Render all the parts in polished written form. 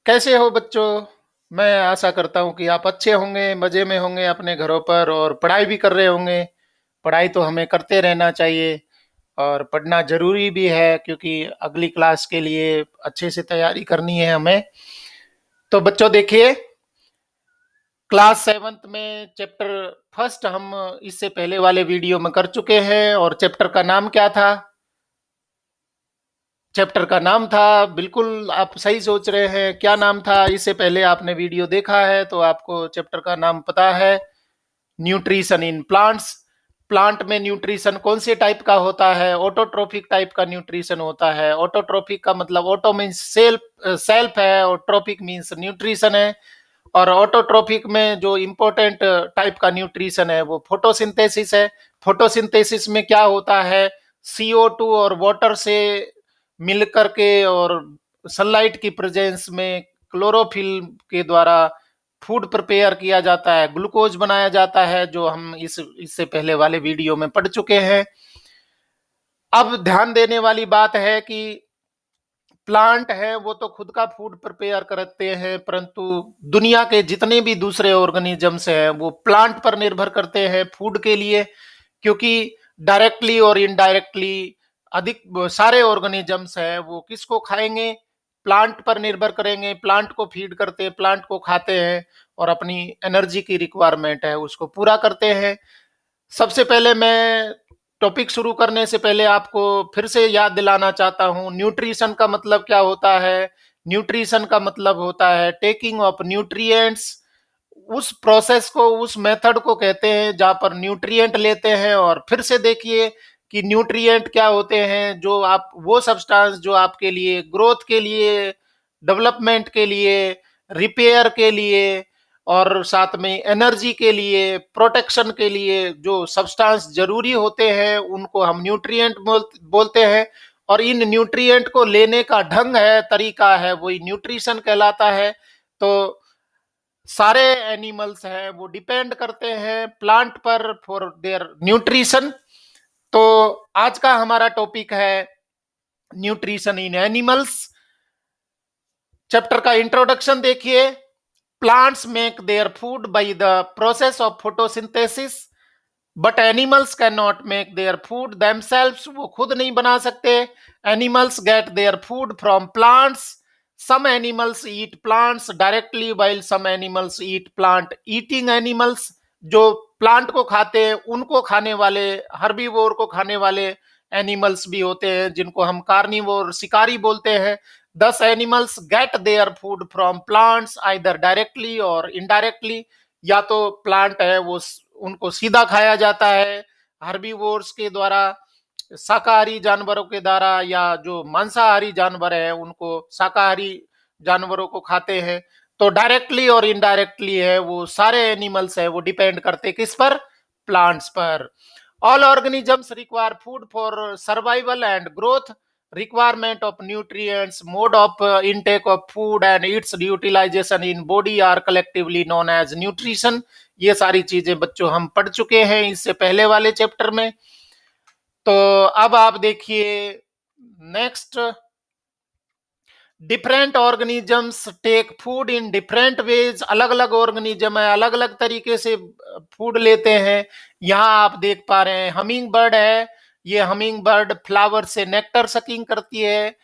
कैसे हो बच्चों? मैं आशा करता हूँ कि आप अच्छे होंगे, मज़े में होंगे अपने घरों पर और पढ़ाई भी कर रहे होंगे। पढ़ाई तो हमें करते रहना चाहिए और पढ़ना ज़रूरी भी है क्योंकि अगली क्लास के लिए अच्छे से तैयारी करनी है हमें। तो बच्चों देखिए, क्लास 7th में चैप्टर फर्स्ट हम इससे पहले वाले वीडियो में कर चुके हैं और चैप्टर का नाम क्या था? चैप्टर का नाम था, बिल्कुल आप सही सोच रहे हैं, क्या नाम था? इससे पहले आपने वीडियो देखा है तो आपको चैप्टर का नाम पता है, न्यूट्रिशन इन प्लांट्स। प्लांट में न्यूट्रिशन कौन से टाइप का होता है? ऑटोट्रोफिक टाइप का न्यूट्रिशन होता है। ऑटोट्रोफिक का मतलब ऑटो मीन्स सेल्फ सेल्फ है और ट्रोपिक मीन्स न्यूट्रिशन है। और ऑटोट्रोफिक में जो इम्पोर्टेंट टाइप का न्यूट्रिशन है वो फोटोसिंथेसिस है। फोटोसिंथेसिस में क्या होता है? CO2 और वाटर से मिल करके और सनलाइट की प्रेजेंस में क्लोरोफिल के द्वारा फूड प्रिपेयर किया जाता है, ग्लूकोज बनाया जाता है, जो हम इससे पहले वाले वीडियो में पढ़ चुके हैं। अब ध्यान देने वाली बात है कि प्लांट है वो तो खुद का फूड प्रिपेयर करते हैं, परंतु दुनिया के जितने भी दूसरे ऑर्गेनिजम्स हैं वो प्लांट पर निर्भर करते हैं फूड के लिए, क्योंकि डायरेक्टली और इनडायरेक्टली अधिक सारे ऑर्गेनिजम्स हैं वो किसको खाएंगे? प्लांट पर निर्भर करेंगे, प्लांट को फीड करते हैं, प्लांट को खाते हैं और अपनी एनर्जी की रिक्वायरमेंट है उसको पूरा करते हैं। सबसे पहले मैं टॉपिक शुरू करने से पहले आपको फिर से याद दिलाना चाहता हूँ, न्यूट्रिशन का मतलब क्या होता है? न्यूट्रिशन का मतलब होता है टेकिंग ऑफ न्यूट्रिएंट्स। उस प्रोसेस को, उस मेथड को कहते हैं जहाँ पर न्यूट्रिएंट लेते हैं और फिर से देखिए कि न्यूट्रिएंट क्या होते हैं, जो आप वो सब्सटेंस जो आपके लिए ग्रोथ के लिए, डेवलपमेंट के लिए, रिपेयर के लिए और साथ में एनर्जी के लिए, प्रोटेक्शन के लिए जो सब्सटेंस जरूरी होते हैं उनको हम न्यूट्रिएंट बोलते हैं। और इन न्यूट्रिएंट को लेने का ढंग है, तरीका है, वही न्यूट्रिशन कहलाता है। तो सारे एनिमल्स हैं वो डिपेंड करते हैं प्लांट पर फॉर देयर न्यूट्रिशन। तो आज का हमारा टॉपिक है न्यूट्रिशन इन एनिमल्स। चैप्टर का इंट्रोडक्शन देखिए। Plants make their food by the process of photosynthesis, but animals can not make their food themselves. वो खुद नहीं बना सकते। Animals get their food from plants. Some animals eat plants directly while some animals eat plant eating animals. जो plant को खाते हैं उनको खाने वाले, हर्बीवोर को खाने वाले एनिमल्स भी होते हैं जिनको हम कार्निवोर, शिकारी बोलते हैं। दस animals get their food from plants either directly और इनडायरेक्टली। या तो प्लांट है वो उनको सीधा खाया जाता है हर्बीवोर्स के द्वारा, शाकाहारी जानवरों के द्वारा, या जो मांसाहारी जानवर है उनको शाकाहारी जानवरों को खाते हैं। तो डायरेक्टली और इनडायरेक्टली है वो सारे एनिमल्स है वो डिपेंड करते किस पर? प्लांट्स पर। All organisms require food for survival and growth. Requirement of nutrients, mode of intake of food and its utilisation in body are collectively known as nutrition. ये सारी चीजें बच्चों हम पढ़ चुके हैं इससे पहले वाले चैप्टर में। तो अब आप देखिए next. Different organisms take food in different ways. अलग अलग ऑर्गेनिज्म है, अलग अलग तरीके से फूड लेते हैं। यहाँ आप देख पा रहे हैं हमिंग बर्ड है, ये हमिंग बर्ड फ्लावर से नेक्टर सकिंग करती है,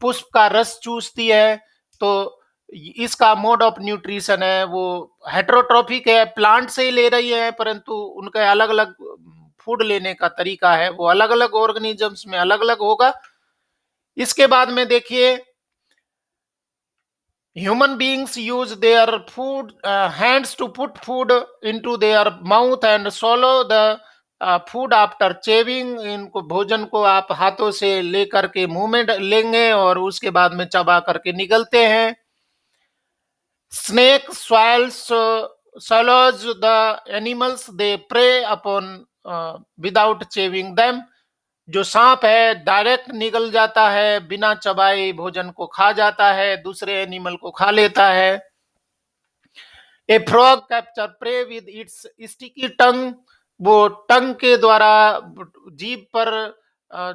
पुष्प का रस चूसती है। तो इसका मोड ऑफ न्यूट्रिशन है वो हेट्रोट्रोफिक है, प्लांट से ही ले रही है, परंतु उनका अलग अलग फूड लेने का तरीका है वो अलग अलग ऑर्गेनिजम्स में अलग अलग होगा। इसके बाद में देखिए human beings use their food hands to put food into their mouth and swallow the food after chewing। इनको भोजन को आप हाथों से लेकर के मुंह में लेंगे और उसके बाद में चबा करके निगलते हैं। snake swallows the animals they prey upon without chewing them। जो सांप है डायरेक्ट निगल जाता है, बिना चबाए भोजन को खा जाता है, दूसरे एनिमल को खा लेता है। A frog capture prey with its sticky tongue. वो टंग के द्वारा, जीभ पर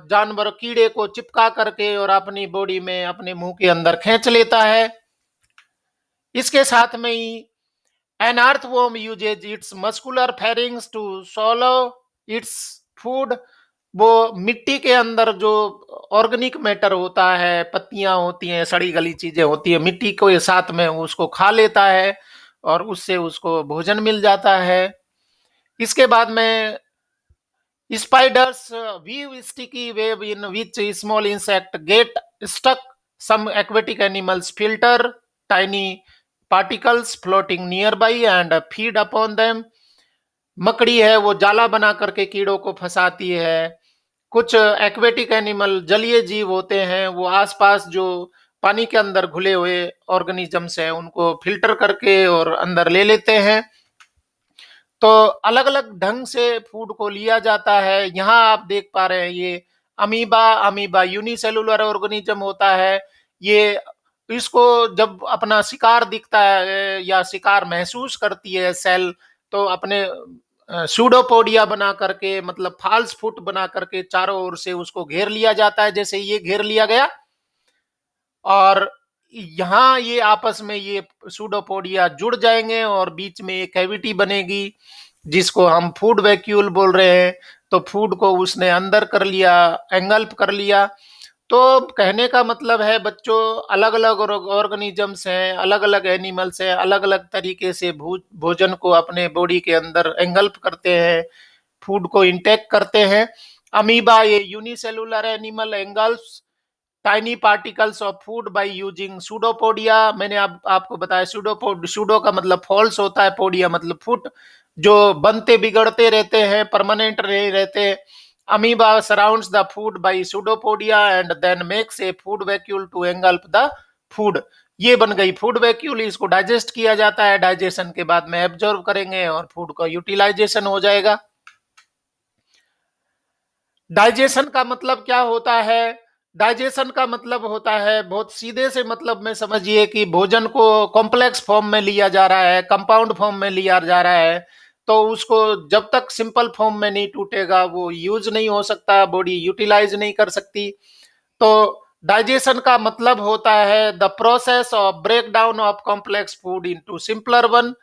जानवर कीड़े को चिपका करके और अपनी बॉडी में, अपने मुंह के अंदर खींच लेता है। इसके साथ में ही an earthworm uses its muscular pharynx to swallow its food. वो मिट्टी के अंदर जो ऑर्गेनिक मैटर होता है, पत्तियां होती हैं, सड़ी गली चीजें होती है, मिट्टी को ये साथ में उसको खा लेता है और उससे उसको भोजन मिल जाता है। इसके बाद में spiders weave sticky web in which small insect get stuck. Some aquatic animals filter tiny particles floating nearby and feed upon them. मकड़ी है वो जाला बना करके कीड़ों को फंसाती है। कुछ एक्वेटिक एनिमल जलीय जीव होते हैं, वो आसपास जो पानी के अंदर घुले हुए ऑर्गेनिजम्स हैं उनको फिल्टर करके और अंदर ले लेते हैं। तो अलग-अलग ढंग से फूड को लिया जाता है। यहाँ आप देख पा रहे हैं ये अमीबा यूनिसेलुलर ऑर्गेनिज्म होता है। ये इसको जब अपना शिकार दिखता है या शिकार महसूस करती है सेल, तो अपने सूडोपोडिया बना करके, मतलब फाल्स फुट बना करके चारों ओर से उसको घेर लिया जाता है, जैसे ये घेर लिया गया। और यहाँ ये आपस में ये सूडोपोडिया जुड़ जाएंगे और बीच में एक कैविटी बनेगी जिसको हम फूड वैक्यूल बोल रहे हैं। तो फूड को उसने अंदर कर लिया, एंगल्फ कर लिया। तो कहने का मतलब है बच्चों, अलग अलग ऑर्गेनिजम्स हैं, अलग अलग एनिमल्स हैं, अलग अलग तरीके से भोजन को अपने बॉडी के अंदर एंगल्फ करते हैं, फूड को इंटेक करते हैं। अमीबा ये unicellular animal engulfs tiny particles of food by using pseudopodia. मैंने आपको बताया सूडो का मतलब फॉल्स होता है, पोडिया मतलब फुट, जो बनते बिगड़ते रहते हैं, परमानेंट नहीं रहते। Amoeba surrounds the food by pseudopodia and then makes a food vacuole to engulf the food. ये बन गई फूड वैक्यूल। इसको डाइजेस्ट किया जाता है, डाइजेशन के बाद में एब्जॉर्ब करेंगे और फूड का यूटिलाइजेशन हो जाएगा। डाइजेशन का मतलब क्या होता है? डाइजेशन का मतलब होता है, बहुत सीधे से मतलब में समझिए कि भोजन को कॉम्प्लेक्स फॉर्म में लिया जा रहा है, कंपाउंड फॉर्म में लिया जा रहा है, तो उसको जब तक सिंपल फॉर्म में नहीं टूटेगा वो यूज नहीं हो सकता, बॉडी यूटिलाइज नहीं कर सकती। तो डाइजेशन का मतलब होता है the process of break down of complex food into simpler one.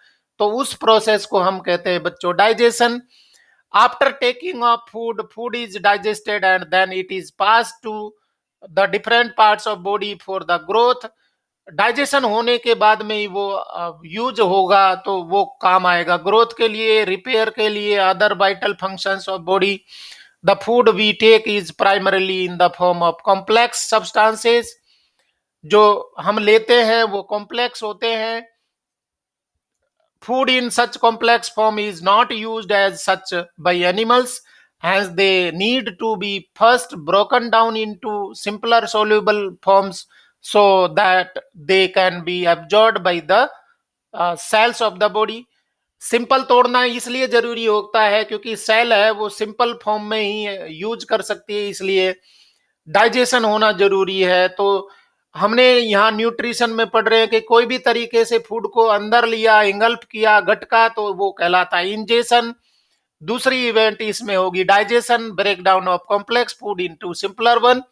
तो उस प्रोसेस को हम कहते हैं बच्चों digestion. After taking of food, food is digested and then it is passed to the different parts of body for the growth. Digestion होने के बाद में ही वो यूज होगा तो वो काम आएगा ग्रोथ के लिए, रिपेयर के लिए, other vital functions of body. The food we take is primarily in the form of complex substances. जो हम लेते हैं वो कॉम्प्लेक्स होते हैं। Food in such complex form is not used as such by animals, hence they need to be first broken down into simpler soluble forms so that they can be absorbed by the cells of the body. Simple तोड़ना इसलिए जरूरी होता है क्योंकि cell है वो simple form में ही use कर सकती है, इसलिए डाइजेशन होना जरूरी है। तो हमने यहाँ न्यूट्रिशन में पढ़ रहे हैं कि कोई भी तरीके से फूड को अंदर लिया, इंगल्फ किया, गटका, तो वो कहलाता है इंजेशन। दूसरी इवेंट इसमें होगी digestion, break down of complex food into simpler one.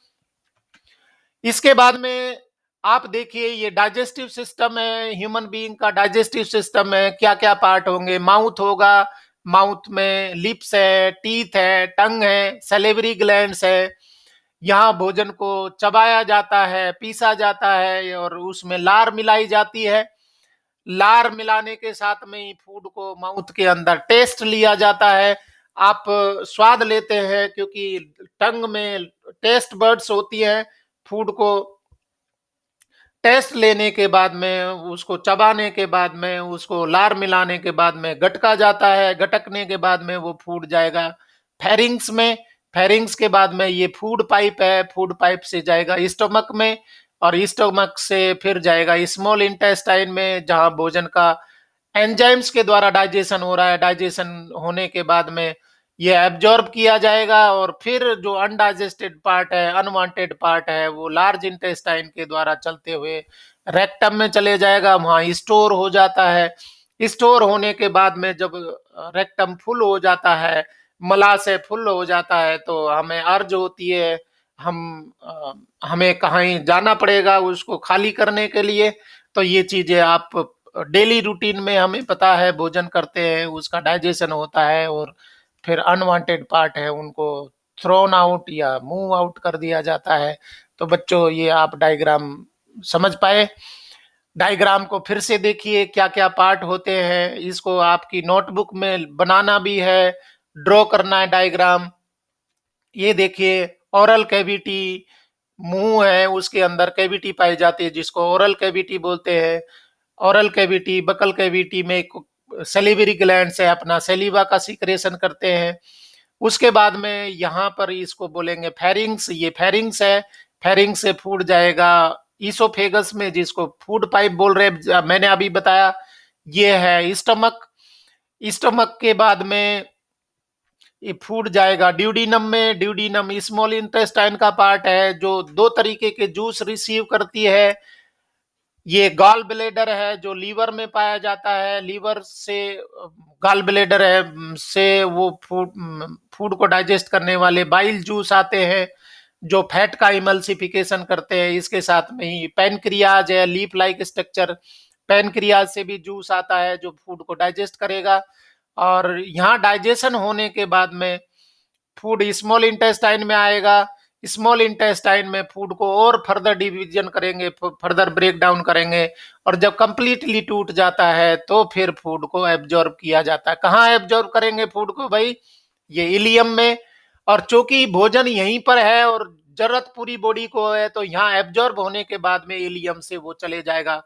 इसके बाद में आप देखिए ये डाइजेस्टिव सिस्टम है, ह्यूमन बीइंग का डाइजेस्टिव सिस्टम है। क्या क्या पार्ट होंगे? माउथ होगा, माउथ में लिप्स है, टीथ है, टंग है, सलेवरी ग्लैंड्स है। यहाँ भोजन को चबाया जाता है, पीसा जाता है और उसमें लार मिलाई जाती है। लार मिलाने के साथ में ही फूड को माउथ के अंदर टेस्ट लिया जाता है। आप स्वाद लेते हैं क्योंकि टंग में टेस्ट बर्ड्स होती हैं। फूड को टेस्ट लेने के बाद में, उसको चबाने के बाद में, उसको लार मिलाने के बाद में गटका जाता है। गटकने के बाद में वो फूड जाएगा फेरिंग्स में। फेरिंग्स के बाद में ये फूड पाइप है, फूड पाइप से जाएगा स्टमक में और स्टमक से फिर जाएगा स्मॉल इंटेस्टाइन में, जहां भोजन का एंजाइम्स के द्वारा डाइजेशन हो रहा है। डाइजेशन होने के बाद में ये एब्जॉर्ब किया जाएगा और फिर जो अनडाइजेस्टेड पार्ट है, अनवांटेड पार्ट है, वो लार्ज इंटेस्टाइन के द्वारा चलते हुए रेक्टम में चले जाएगा, वहां स्टोर हो जाता है। स्टोर होने के बाद में जब रेक्टम फुल हो जाता है, मला से फुल हो जाता है, तो हमें अर्ज होती है, हम हमें कहीं जाना पड़ेगा उसको खाली करने के लिए। तो ये चीजें आप डेली रूटीन में हमें पता है, भोजन करते हैं उसका डाइजेशन होता है, और फिर अनवांटेड पार्ट है उनको थ्रोन आउट या मूव आउट कर दिया जाता है। तो बच्चों ये आप डायग्राम समझ पाए। डायग्राम को फिर से देखिए, क्या क्या पार्ट होते हैं, इसको आपकी नोटबुक में बनाना भी है, ड्रॉ करना है डायग्राम। ये देखिए, ओरल कैविटी, मुंह है उसके अंदर कैविटी पाई जाती है जिसको ओरल कैविटी बोलते हैं। ओरल कैविटी, बकल कैविटी में सेलिवरी ग्लैंड्स है, अपना सेलिवा का सीक्रेशन करते हैं। उसके बाद में यहाँ पर इसको बोलेंगे फेरिंग्स, ये फेरिंग्स है, फेरिंग्स से फूड जाएगा ईसोफेगस में जिसको फूड पाइप बोल रहे हैं, मैंने अभी बताया। ये है स्टमक, स्टमक के बाद में ये फूड जाएगा ड्यूडीनम में। ड्यूडीनम स्मॉल इंटेस्टाइन का पार्ट है जो दो तरीके के जूस रिसीव करती है। ये गॉल ब्लेडर है जो लीवर में पाया जाता है, लीवर से गॉल ब्लेडर है से वो फूड को डाइजेस्ट करने वाले बाइल जूस आते हैं जो फैट का इमल्सिफिकेशन करते हैं। इसके साथ में ही पैनक्रियाज है, लीफ लाइक स्ट्रक्चर, पैनक्रियाज से भी जूस आता है जो फूड को डाइजेस्ट करेगा। और यहाँ डाइजेशन होने के बाद में फूड स्मॉल इंटेस्टाइन में आएगा। स्मॉल इंटेस्टाइन में फूड को और फर्दर डिवीजन करेंगे, फर्दर ब्रेक डाउन करेंगे, और जब कंप्लीटली टूट जाता है तो फिर फूड को एब्जॉर्ब किया जाता है। कहाँ एब्जॉर्ब करेंगे फूड को भाई? ये इलियम में। और चूंकि भोजन यहीं पर है और जरूरत पूरी बॉडी को है, तो यहाँ एब्जॉर्ब होने के बाद में इलियम से वो चले जाएगा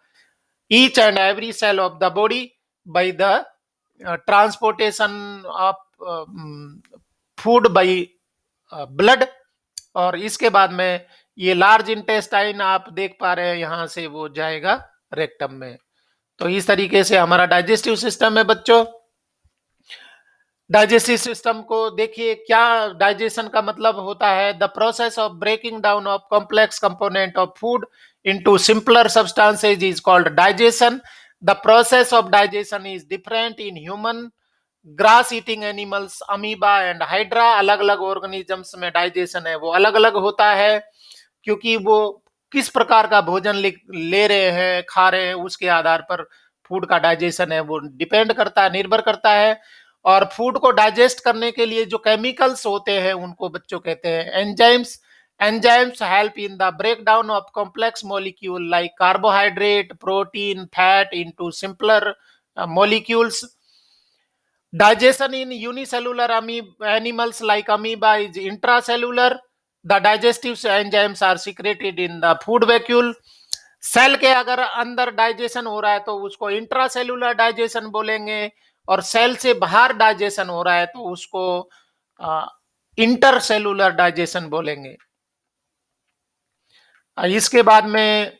each and every cell of the body by the transportation of food by blood. और इसके बाद में ये लार्ज इंटेस्टाइन आप देख पा रहे हैं, यहां से वो जाएगा रेक्टम में। तो इस तरीके से हमारा डाइजेस्टिव सिस्टम है बच्चों। डाइजेस्टिव सिस्टम को देखिए, क्या डाइजेशन का मतलब होता है? The process of breaking down of complex component of food into simpler substances is called digestion. The process of digestion is different in human, grass eating animals, amoeba and hydra. अलग अलग organisms में digestion है वो अलग अलग होता है, क्योंकि वो किस प्रकार का भोजन ले रहे हैं, खा रहे हैं, उसके आधार पर फूड का डाइजेशन है वो डिपेंड करता है, निर्भर करता है। और फूड को डाइजेस्ट करने के लिए जो केमिकल्स होते हैं उनको बच्चों कहते हैं enzymes. Enzymes help in the breakdown of complex molecule like carbohydrate, protein, fat into simpler molecules. Digestion in unicellular animals like amoeba is intracellular. The digestive enzymes are secreted in the food vacuole. Cell के अगर अंदर digestion हो रहा है तो उसको intracellular digestion बोलेंगे, और सेल से बाहर डाइजेशन हो रहा है तो उसको इंटरसेलुलर डाइजेशन बोलेंगे। इसके बाद में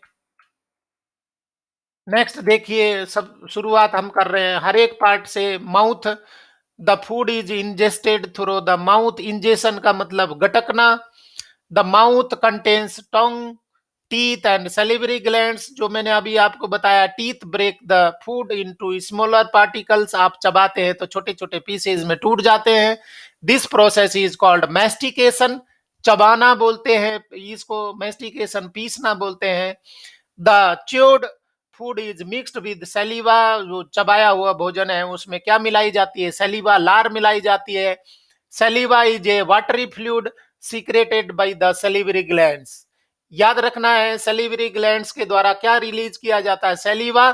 नेक्स्ट देखिए, सब शुरुआत हम कर रहे हैं हर एक पार्ट से। Mouth, the food is ingested through the mouth. Ingestion का मतलब गटकना। The mouth contains tongue, teeth and salivary glands. जो मैंने अभी आपको बताया, teeth break the food into smaller particles. आप चबाते हैं तो छोटे छोटे पीसेज में टूट जाते हैं। This process is called mastication, चबाना बोलते हैं इसको, मैस्टिकेशन पीसना बोलते हैं। The chewed food is mixed with saliva. जो चबाया हुआ भोजन है उसमें क्या मिलाई जाती है? सैलिवा, लार मिलाई जाती है। Saliva is a watery fluid secreted by the salivary glands. याद रखना है, सैलिवरी ग्लैंड्स के द्वारा क्या रिलीज किया जाता है? Saliva.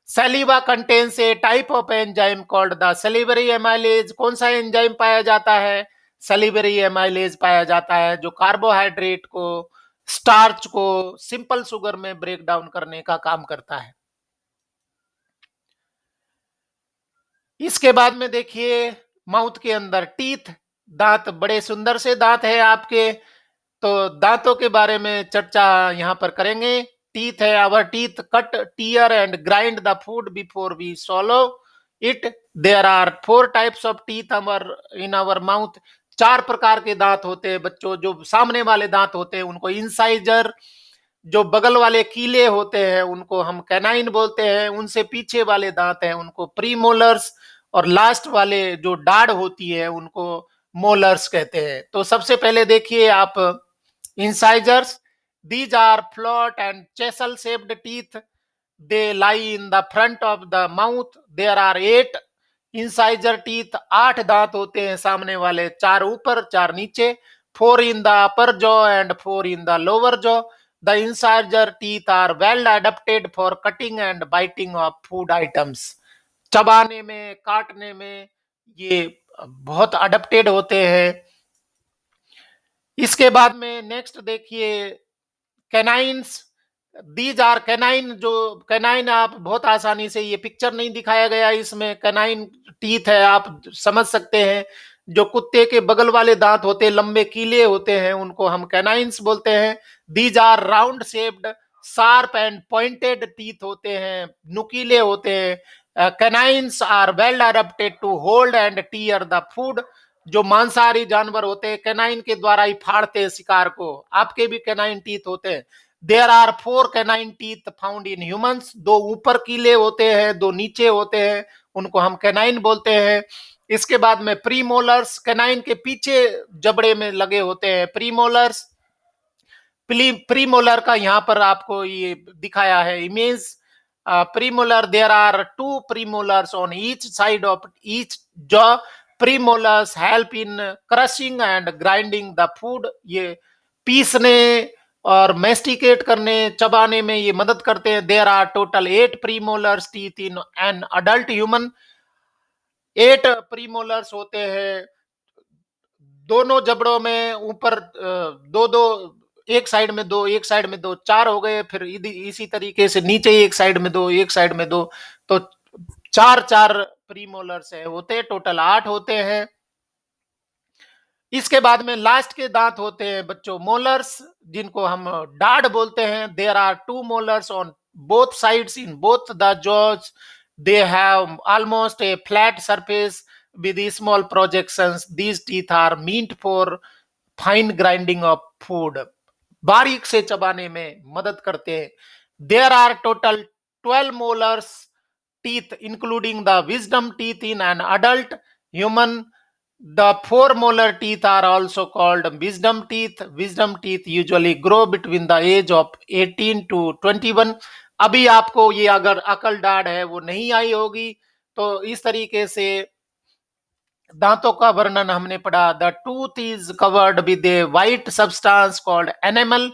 Saliva contains a type of enzyme called the salivary amylase. कौन सा एंजाइम पाया जाता है? सैलिवरी एमाइलेज पाया जाता है, जो कार्बोहाइड्रेट को, स्टार्च को सिंपल शुगर में ब्रेक डाउन करने का काम करता है। इसके बाद में देखिए, माउथ के अंदर टीथ, दांत, बड़े सुंदर से दांत है आपके, तो दांतों के बारे में चर्चा यहां पर करेंगे। टीथ है, our teeth cut, tear and grind the food before we swallow it. There are 4 types of teeth in our mouth. 4 प्रकार के दांत होते हैं बच्चों। जो सामने वाले दांत होते हैं उनको इंसाइजर, जो बगल वाले कीले होते हैं उनको हम कैनाइन बोलते हैं, उनसे पीछे वाले दांत हैं उनको प्रीमोलर्स, और लास्ट वाले जो डाढ़ होती है उनको मोलर्स कहते हैं। तो सबसे पहले देखिए आप incisors. These are flat and chisel shaped teeth they lie in the front of the mouth. There are 8 incisor teeth. 8 दांत होते हैं सामने वाले, 4 ऊपर 4 नीचे. 4 in the upper jaw and 4 in the lower jaw. The incisor teeth are well adapted for cutting and biting of food items. चबाने में, काटने में ये बहुत अडेप्टेड होते हैं. इसके बाद में नेक्स्ट देखिए कैनाइन्स. These are canine. जो कैनाइन आप बहुत आसानी से, ये पिक्चर नहीं दिखाया गया इसमें, कैनाइन टीथ है, आप समझ सकते हैं. जो कुत्ते के बगल वाले दांत होते हैं, लंबे कीले होते हैं, उनको हम कैनाइन्स बोलते हैं. These are round shaped, sharp and pointed teeth होते हैं, नुकीले होते हैं. Canines are well adapted to hold and tear the food. जो मांसाहारी जानवर होते हैं कैनाइन के द्वारा ही फाड़ते हैं शिकार को. आपके भी कैनाइन टीथ होते हैं. There are 4 canine teeth found in humans. 2 ऊपर कीले होते हैं, 2 नीचे होते हैं, उनको हम कैनाइन बोलते हैं. इसके बाद में प्रीमोलर्स, कैनाइन के पीछे जबड़े में लगे होते हैं प्रीमोलर्स. प्रीमोलर का यहाँ पर आपको ये दिखाया है image. Premolar, there are 2 premolars on each side of each jaw. Premolars help in crushing and grinding the food. ये पीसने और मेस्टिकेट करने, चबाने में ये मदद करते हैं. There are total 8 premolars teeth in an adult human. 8 premolars होते हैं दोनों जबड़ों में. ऊपर 2-2, एक साइड में 2, एक साइड में 2, 4 हो गए. फिर इसी तरीके से नीचे एक साइड में 2, एक साइड में 2, तो 4-4 प्रीमोलर्स है होते. टोटल 8 होते हैं. इसके बाद में लास्ट के दांत होते हैं बच्चों मोलर्स, जिनको हम डाड बोलते हैं. There are 2 molars on both sides in both the jaws. They have almost a flat surface with small projections. These teeth are meant for fine grinding of food. बारीक से चबाने में मदद करते हैं. There are total 12 molars teeth including the wisdom teeth in an adult human. The 4 molar teeth are also called wisdom teeth. Wisdom teeth usually grow between the age of 18 to 21. अभी आपको ये अगर अकल डाढ़ है वो नहीं आई होगी, तो इस तरीके से दांतों का वर्णन हमने पढ़ा. The tooth is covered with a white substance called enamel.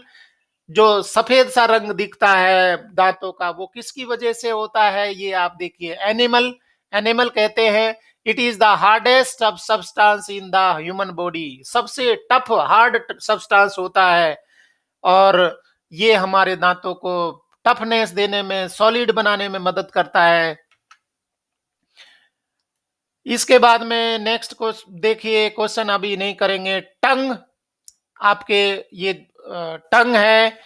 जो सफेद सा रंग दिखता है दांतों का, वो किसकी वजह से होता है, ये आप देखिए एनिमल. एनिमल कहते हैं. It is the hardest of substance in the human body. सबसे टफ हार्ड सब्सटेंस होता है, और ये हमारे दांतों को टफनेस देने में, सॉलिड बनाने में मदद करता है. इसके बाद में नेक्स्ट को देखिए, क्वेश्चन अभी नहीं करेंगे. टंग, आपके ये टंग है,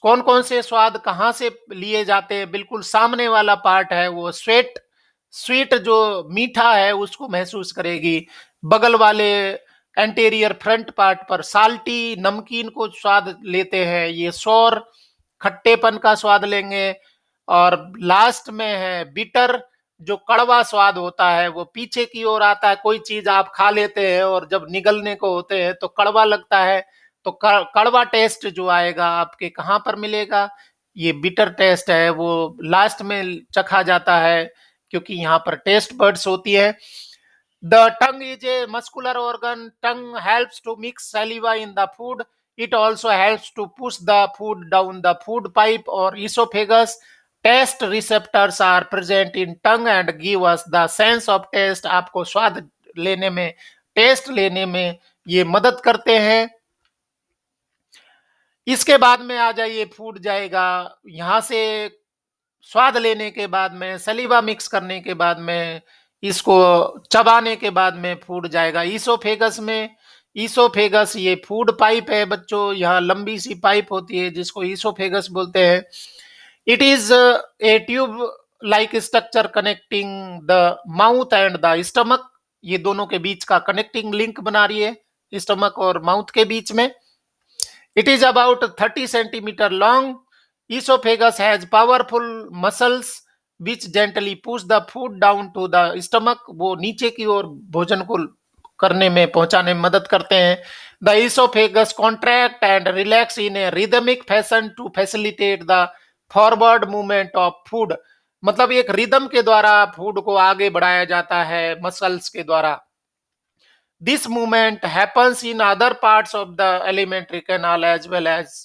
कौन कौन से स्वाद कहाँ से लिए जाते हैं. बिल्कुल सामने वाला पार्ट है वो स्वीट. स्वीट जो मीठा है उसको महसूस करेगी. बगल वाले एंटीरियर फ्रंट पार्ट पर साल्टी, नमकीन को स्वाद लेते हैं. ये सौर, खट्टेपन का स्वाद लेंगे. और लास्ट में है बिटर, जो कड़वा स्वाद होता है, वो पीछे की ओर आता है. कोई चीज आप खा लेते हैं और जब निगलने को होते हैं तो कड़वा लगता है, तो कड़वा टेस्ट जो आएगा आपके कहाँ पर मिलेगा, ये बिटर टेस्ट है, वो लास्ट में चखा जाता है, क्योंकि यहाँ पर टेस्ट बड्स होती है. The tongue is a muscular organ. Tongue helps to mix saliva in the food. It also helps to push the food down the food pipe or esophagus. Taste receptors are present in tongue and give us the sense of taste. आपको स्वाद लेने में, test लेने में ये मदद करते हैं. इसके बाद में आ जाइए, फूड जाएगा यहाँ से. स्वाद लेने के बाद में, सलीवा मिक्स करने के बाद में, इसको चबाने के बाद में फूड जाएगा ईसोफेगस में. ईसोफेगस ये फूड पाइप है बच्चों. यहाँ लंबी सी पाइप होती है जिसको ईसोफेगस बोलते हैं. It is a tube like structure connecting the mouth and the stomach. ये दोनों के बीच का कनेक्टिंग लिंक बना रही है, स्टमक और माउथ के बीच में. It is about 30 centimeter long. Esophagus has powerful muscles which gently push the food down to the stomach. वो नीचे की ओर भोजन को करने में, पहुंचाने में मदद करते हैं. The esophagus contract and relax in a rhythmic fashion to facilitate the forward movement of food, मतलब एक रिदम के द्वारा फूड को आगे बढ़ाया जाता है मसल्स के द्वारा. This movement happens in other parts of the alimentary canal as well as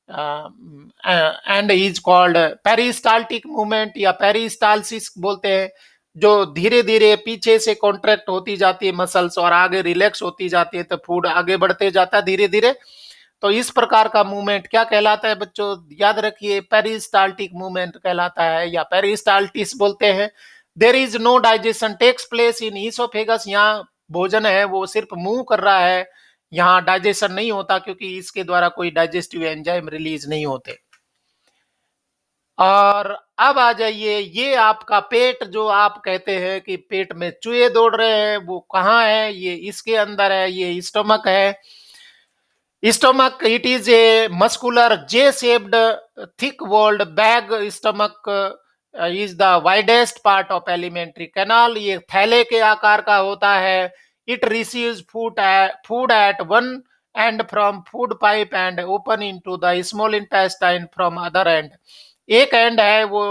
and is called peristaltic movement या peristalsis बोलते हैं, जो धीरे धीरे पीछे से कॉन्ट्रैक्ट होती जाती है मसल्स और आगे रिलैक्स होती जाती है, तो फूड आगे बढ़ते जाता है धीरे धीरे. तो इस प्रकार का मूवमेंट क्या कहलाता है बच्चों? याद रखिए, पेरिस्टाल्टिक मूवमेंट कहलाता है या पेरिस्टाल्टिस बोलते हैं. There is no digestion takes place in oesophagus, यहाँ भोजन है वो सिर्फ मुंह कर रहा है, यहाँ डाइजेशन नहीं होता क्योंकि इसके द्वारा कोई डाइजेस्टिव एंजाइम रिलीज नहीं होते. और अब आ जाइए, ये आपका पेट, जो आप कहते हैं कि पेट में चूहे दौड़ रहे हैं, वो कहाँ है? ये इसके अंदर है, ये स्टमक है. Stomach, it is a muscular J-shaped, thick-walled bag. Stomach is the widest part of alimentary canal. ये थैले के आकार का होता है. It receives food at one end from food pipe and open into the small intestine from other end. एक and है वो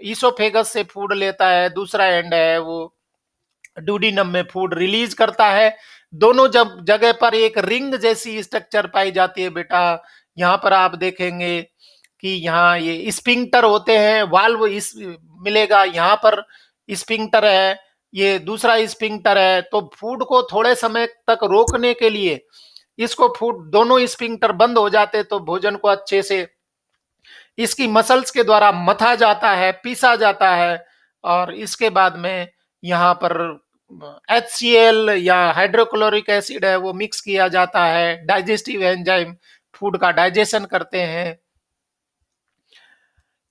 ईसोफेगस से फूड लेता है, दूसरा एंड है वो डूडीनम में फूड रिलीज करता है. दोनों जगह पर एक रिंग जैसी स्ट्रक्चर पाई जाती है बेटा. यहाँ पर आप देखेंगे कि यहाँ ये स्पिंक्टर होते हैं, वाल्व इस मिलेगा, यहाँ पर स्पिंक्टर है, ये दूसरा स्पिंक्टर है. तो फूड को थोड़े समय तक रोकने के लिए इसको फूड दोनों स्पिंक्टर बंद हो जाते, तो भोजन को अच्छे से इसकी मसल्स के द्वारा मथा जाता है, पीसा जाता है, और इसके बाद में यहाँ पर HCl या हाइड्रोक्लोरिक एसिड है वो मिक्स किया जाता है. डाइजेस्टिव एंजाइम फूड का डाइजेशन करते हैं.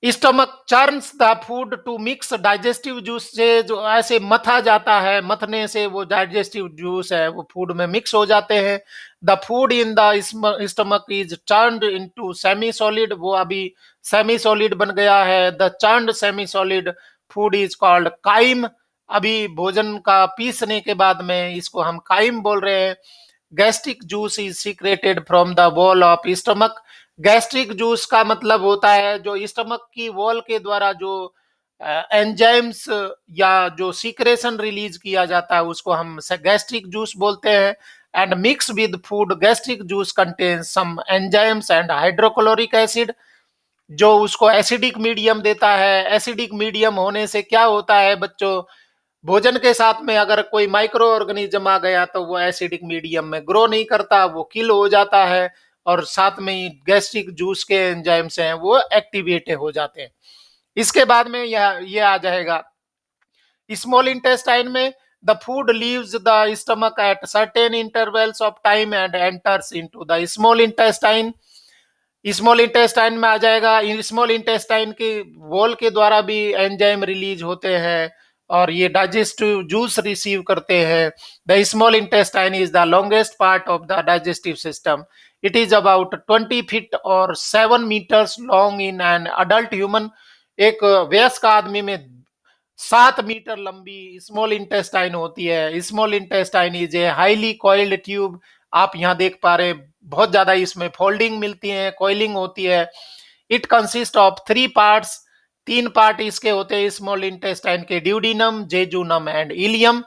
Stomach churns the food to mix digestive juice से, जो ऐसे मथा जाता है, मथने से वो डाइजेस्टिव जूस है वो फूड में मिक्स हो जाते हैं. The food in the stomach is turned into semi solid, वो अभी सेमी सॉलिड बन गया है. The turned semi solid food is called crime. अभी भोजन का पीसने के बाद में इसको हम काइम बोल रहे हैं. Gastric juice is secreted from the wall of stomach. Gastric juice का मतलब होता है जो स्टमक की वॉल के द्वारा जो एंजाइम्स या जो सीक्रेशन रिलीज किया जाता है उसको हम गैस्ट्रिक जूस बोलते हैं. And mix with food, gastric juice contains some enzymes and hydrochloric acid, जो उसको एसिडिक मीडियम देता है. एसिडिक मीडियम होने से क्या होता है बच्चों? भोजन के साथ में अगर कोई माइक्रो ऑर्गेनिज्म आ गया तो वो एसिडिक मीडियम में ग्रो नहीं करता, वो किल हो जाता है, और साथ में ही गैस्ट्रिक जूस के एंजाइम्स हैं वो एक्टिवेट हो जाते हैं. इसके बाद में ये आ जाएगा स्मॉल इंटेस्टाइन में. The food leaves the stomach at certain intervals of time and enters into the small intestine. Small intestine में आ जाएगा. स्मॉल इंटेस्टाइन के वॉल के द्वारा भी एंजाइम रिलीज होते हैं और ये डाइजेस्टिव जूस रिसीव करते हैं. The small intestine is the longest part of the digestive system. It is about 20 feet और 7 metres long in an adult human. एक वयस्क आदमी में 7 मीटर लंबी स्मॉल इंटेस्टाइन होती है. Small intestine is a highly coiled tube. आप यहाँ देख पा रहे हैं बहुत ज्यादा इसमें फोल्डिंग मिलती है, कॉइलिंग होती है. It consist of 3 parts. 3 part इसके होते हैं स्मॉल इंटेस्टाइन के, ड्यूडीनम, जेजुनम एंड इलियम.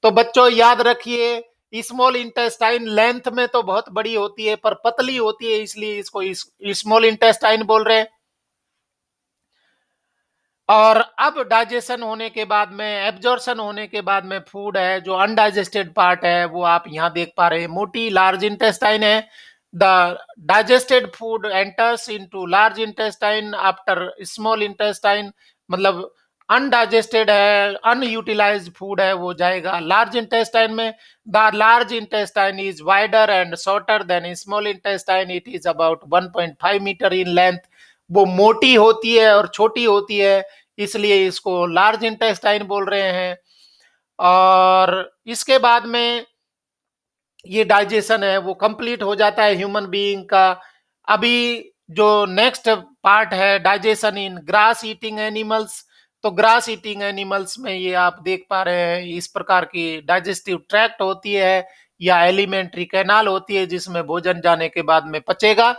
तो बच्चों याद रखिए, स्मॉल इंटेस्टाइन लेंथ में तो बहुत बड़ी होती है पर पतली होती है, इसलिए इसको स्मॉल इंटेस्टाइन बोल रहे हैं. और अब डाइजेशन होने के बाद में, एब्जॉर्प्शन होने के बाद में फूड है जो अनडाइजेस्टेड पार्ट है वो आप यहाँ देख पा रहे हैं, मोटी लार्ज इंटेस्टाइन है. The digested food enters into large intestine after small intestine, मतलब अनडाइजेस्टेड है, अनयूटिलाइज्ड फूड है वो जाएगा लार्ज इंटेस्टाइन में. The large intestine is wider and shorter than small intestine. It is about 1.5 metre in length. वो मोटी होती है और छोटी होती है, इसलिए इसको लार्ज इंटेस्टाइन बोल रहे हैं. और इसके बाद में ये डाइजेशन है वो कंप्लीट हो जाता है ह्यूमन बीइंग का. अभी जो नेक्स्ट पार्ट है डाइजेशन इन ग्रास ईटिंग एनिमल्स. तो ग्रास ईटिंग एनिमल्स में ये आप देख पा रहे हैं इस प्रकार की डाइजेस्टिव ट्रैक्ट होती है या एलिमेंट्री कैनाल होती है जिसमें भोजन जाने के बाद में पचेगा.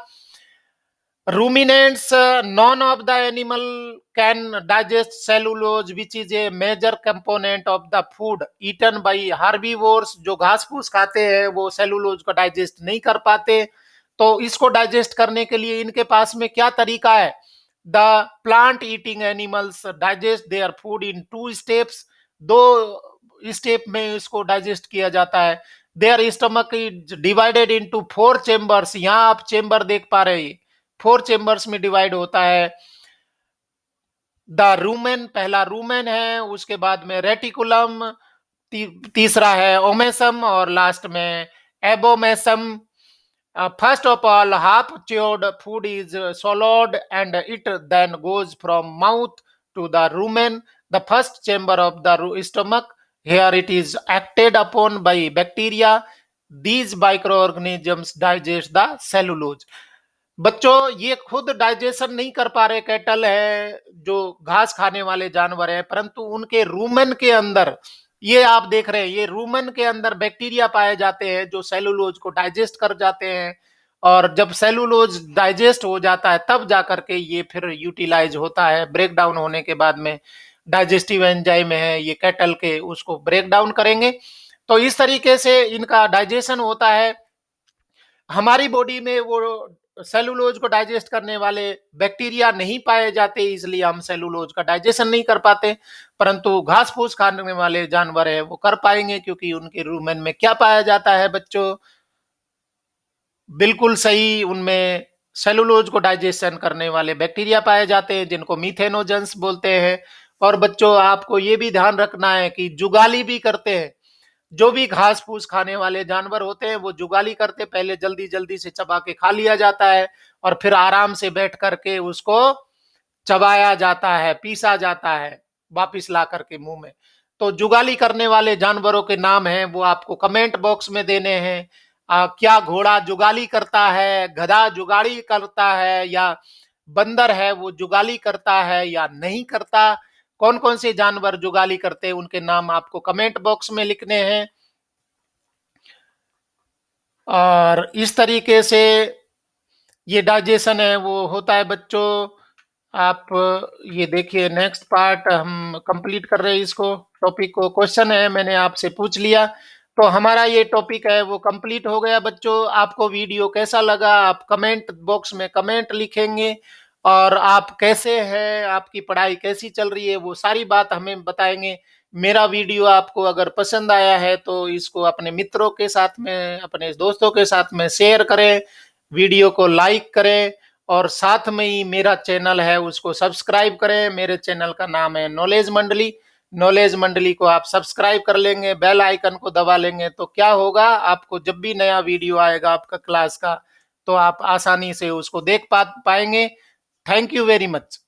Ruminants, none of the animal can digest cellulose, which is a major component of the food eaten by herbivores. जो घास फूस खाते हैं वो सेलुलोज को डाइजेस्ट नहीं कर पाते, तो इसको डाइजेस्ट करने के लिए इनके पास में क्या तरीका है? The plant eating animals digest their food in 2 steps. 2 step में इसको डाइजेस्ट किया जाता है। Their stomach is divided into 4 chambers. यहाँ आप चेम्बर देख पा रहे हैं, 4 चेम्बर्स में डिवाइड होता है। द रूमेन, पहला रूमेन है, उसके बाद में रेटिकुलम, तीसरा है ओमेसम और लास्ट में abomasum. First of all, half chewed food is swallowed and it then goes from mouth to the rumen, the first chamber of the stomach. Here it is acted upon by bacteria. These microorganisms digest the cellulose. बच्चों, ये खुद digestion नहीं कर पा रहे cattle है, जो घास खाने वाले जानवर है, परंतु उनके रूमेन के अंदर, ये आप देख रहे हैं, ये रूमेन के अंदर बैक्टीरिया पाए जाते हैं जो सेलुलोज को डाइजेस्ट कर जाते हैं। और जब सेलुलोज डाइजेस्ट हो जाता है तब जाकर के ये फिर यूटिलाइज होता है। ब्रेक डाउन होने के बाद में डाइजेस्टिव एंजाइम है ये कैटल के, उसको ब्रेक डाउन करेंगे। तो इस तरीके से इनका डाइजेशन होता है। हमारी बॉडी में वो सेलुलोज को डाइजेस्ट करने वाले बैक्टीरिया नहीं पाए जाते, इसलिए हम सेलुलोज का डाइजेशन नहीं कर पाते। परंतु घास फूस खाने वाले जानवर है वो कर पाएंगे, क्योंकि उनके रूमेन में क्या पाया जाता है बच्चों? बिल्कुल सही, उनमें सेलुलोज को डाइजेशन करने वाले बैक्टीरिया पाए जाते हैं जिनको मीथेनोजेंस बोलते हैं। और बच्चों, आपको ये भी ध्यान रखना है कि जुगाली भी करते हैं। जो भी घास फूस खाने वाले जानवर होते हैं वो जुगाली करते, पहले जल्दी जल्दी से चबा के खा लिया जाता है और फिर आराम से बैठ करके उसको चबाया जाता है, पीसा जाता है वापिस ला करके मुंह में। तो जुगाली करने वाले जानवरों के नाम हैं वो आपको कमेंट बॉक्स में देने हैं। क्या घोड़ा जुगाली करता है, गधा जुगाली करता है, या बंदर है वो जुगाली करता है या नहीं करता? कौन कौन से जानवर जुगाली करते हैं उनके नाम आपको कमेंट बॉक्स में लिखने हैं। और इस तरीके से ये डाइजेशन है वो होता है बच्चों। आप ये देखिए, नेक्स्ट पार्ट हम कंप्लीट कर रहे हैं इसको, टॉपिक को। क्वेश्चन है मैंने आपसे पूछ लिया, तो हमारा ये टॉपिक है वो कंप्लीट हो गया बच्चों। आपको वीडियो कैसा लगा आप कमेंट बॉक्स में कमेंट लिखेंगे, और आप कैसे हैं, आपकी पढ़ाई कैसी चल रही है, वो सारी बात हमें बताएंगे। मेरा वीडियो आपको अगर पसंद आया है तो इसको अपने मित्रों के साथ में, अपने दोस्तों के साथ में शेयर करें, वीडियो को लाइक करें, और साथ में ही मेरा चैनल है उसको सब्सक्राइब करें। मेरे चैनल का नाम है नॉलेज मंडली। नॉलेज मंडली को आप सब्सक्राइब कर लेंगे, बेल आइकन को दबा लेंगे, तो क्या होगा, आपको जब भी नया वीडियो आएगा आपका क्लास का, तो आप आसानी से उसको देख पाएंगे। Thank you very much.